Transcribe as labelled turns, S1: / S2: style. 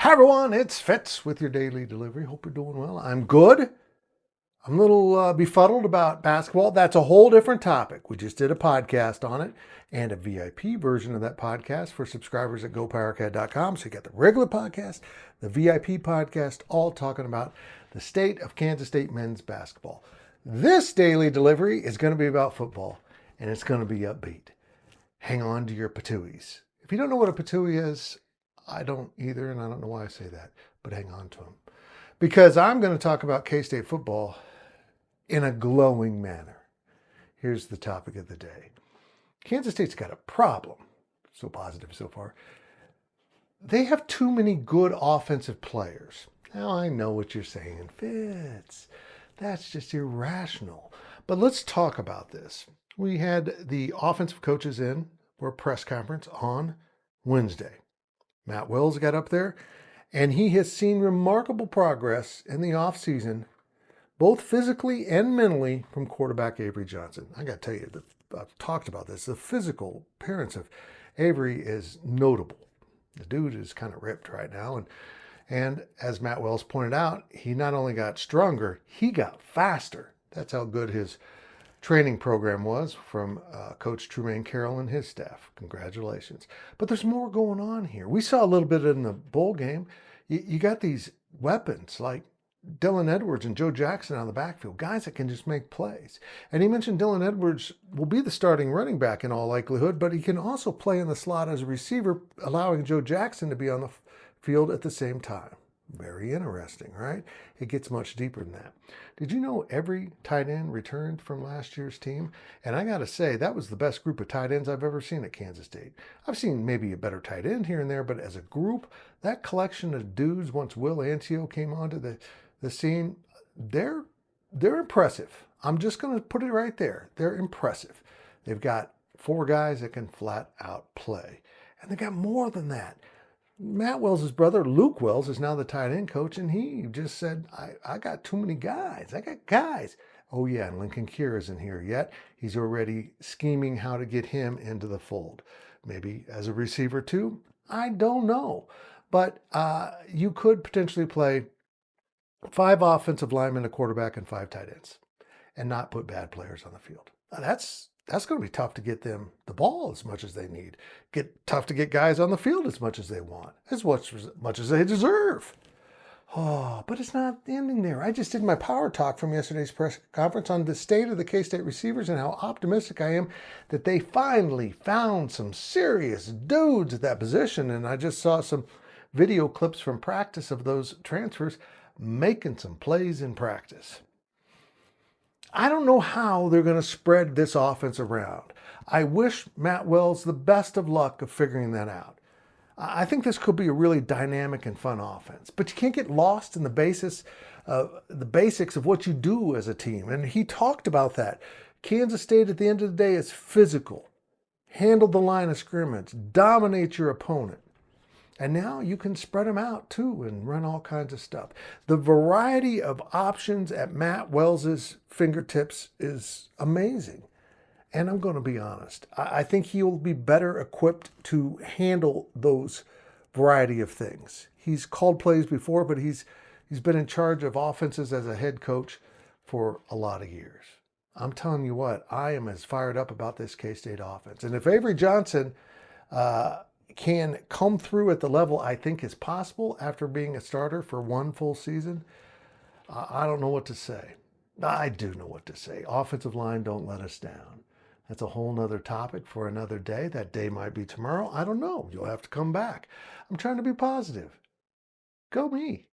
S1: Hi everyone, it's Fitz with your daily delivery. Hope you're doing well. I'm good. I'm a little befuddled about basketball. That's a whole different topic. We just did a podcast on it and a VIP version of that podcast for subscribers at GoPowercat.com. So you got the regular podcast, the VIP podcast, all talking about the state of Kansas State men's basketball. This daily delivery is going to be about football, and it's going to be upbeat. Hang on to your patooies. If you don't know what a patooie is, I don't either, and I don't know why I say that, but hang on to them. Because I'm going to talk about K-State football in a glowing manner. Here's the topic of the day. Kansas State's got a problem. So positive so far. They have too many good offensive players. Now I know what you're saying, Fitz. That's just irrational. But let's talk about this. We had the offensive coaches in for a press conference on Wednesday. Matt Wells got up there, and he has seen remarkable progress in the offseason, both physically and mentally, from quarterback Avery Johnson. I got to tell you, I've talked about this. The physical appearance of Avery is notable. The dude is kind of ripped right now, and as Matt Wells pointed out, he not only got stronger, he got faster. That's how good his training program was from Coach Trumaine Carroll and his staff. Congratulations. But there's more going on here. We saw a little bit in the bowl game. You got these weapons like Dylan Edwards and Joe Jackson on the backfield, guys that can just make plays. And he mentioned Dylan Edwards will be the starting running back in all likelihood, but he can also play in the slot as a receiver, allowing Joe Jackson to be on the field at the same time. Very interesting, right? It gets much deeper than that. Did you know every tight end returned from last year's team? And I got to say, that was the best group of tight ends I've ever seen at Kansas State. I've seen maybe a better tight end here and there, but as a group, that collection of dudes, once Will Antio came onto the scene, they're impressive. I'm just going to put it right there. They're impressive. They've got 4 guys that can flat out play. And they got more than that. Matt Wells' brother, Luke Wells, is now the tight end coach, and he just said, I got too many guys. I got guys. Oh, yeah, and Lincoln Kier isn't here yet. He's already scheming how to get him into the fold. Maybe as a receiver, too. I don't know. But you could potentially play 5 offensive linemen, a quarterback, and 5 tight ends and not put bad players on the field. Now, that's going to be tough to get them the ball as much as they need. Tough to get guys on the field as much as they want, as much as they deserve. Oh, but it's not ending there. I just did my power talk from yesterday's press conference on the state of the K-State receivers and how optimistic I am that they finally found some serious dudes at that position. And I just saw some video clips from practice of those transfers making some plays in practice. I don't know how they're going to spread this offense around. I wish Matt Wells the best of luck of figuring that out. I think this could be a really dynamic and fun offense, but you can't get lost in the basics of what you do as a team. And he talked about that. Kansas State at the end of the day is physical. Handle the line of scrimmage. Dominate your opponent. And now you can spread them out too and run all kinds of stuff. The variety of options at Matt Wells' fingertips is amazing. And I'm going to be honest, I think he will be better equipped to handle those variety of things. He's called plays before, but he's been in charge of offenses as a head coach for a lot of years. I'm telling you what, I am as fired up about this K-State offense. And if Avery Johnson can come through at the level I think is possible after being a starter for 1 full season, I don't know what to say. I do know what to say. Offensive line, don't let us down. That's a whole nother topic for another day. That day might be tomorrow. I don't know. You'll have to come back. I'm trying to be positive. Go me.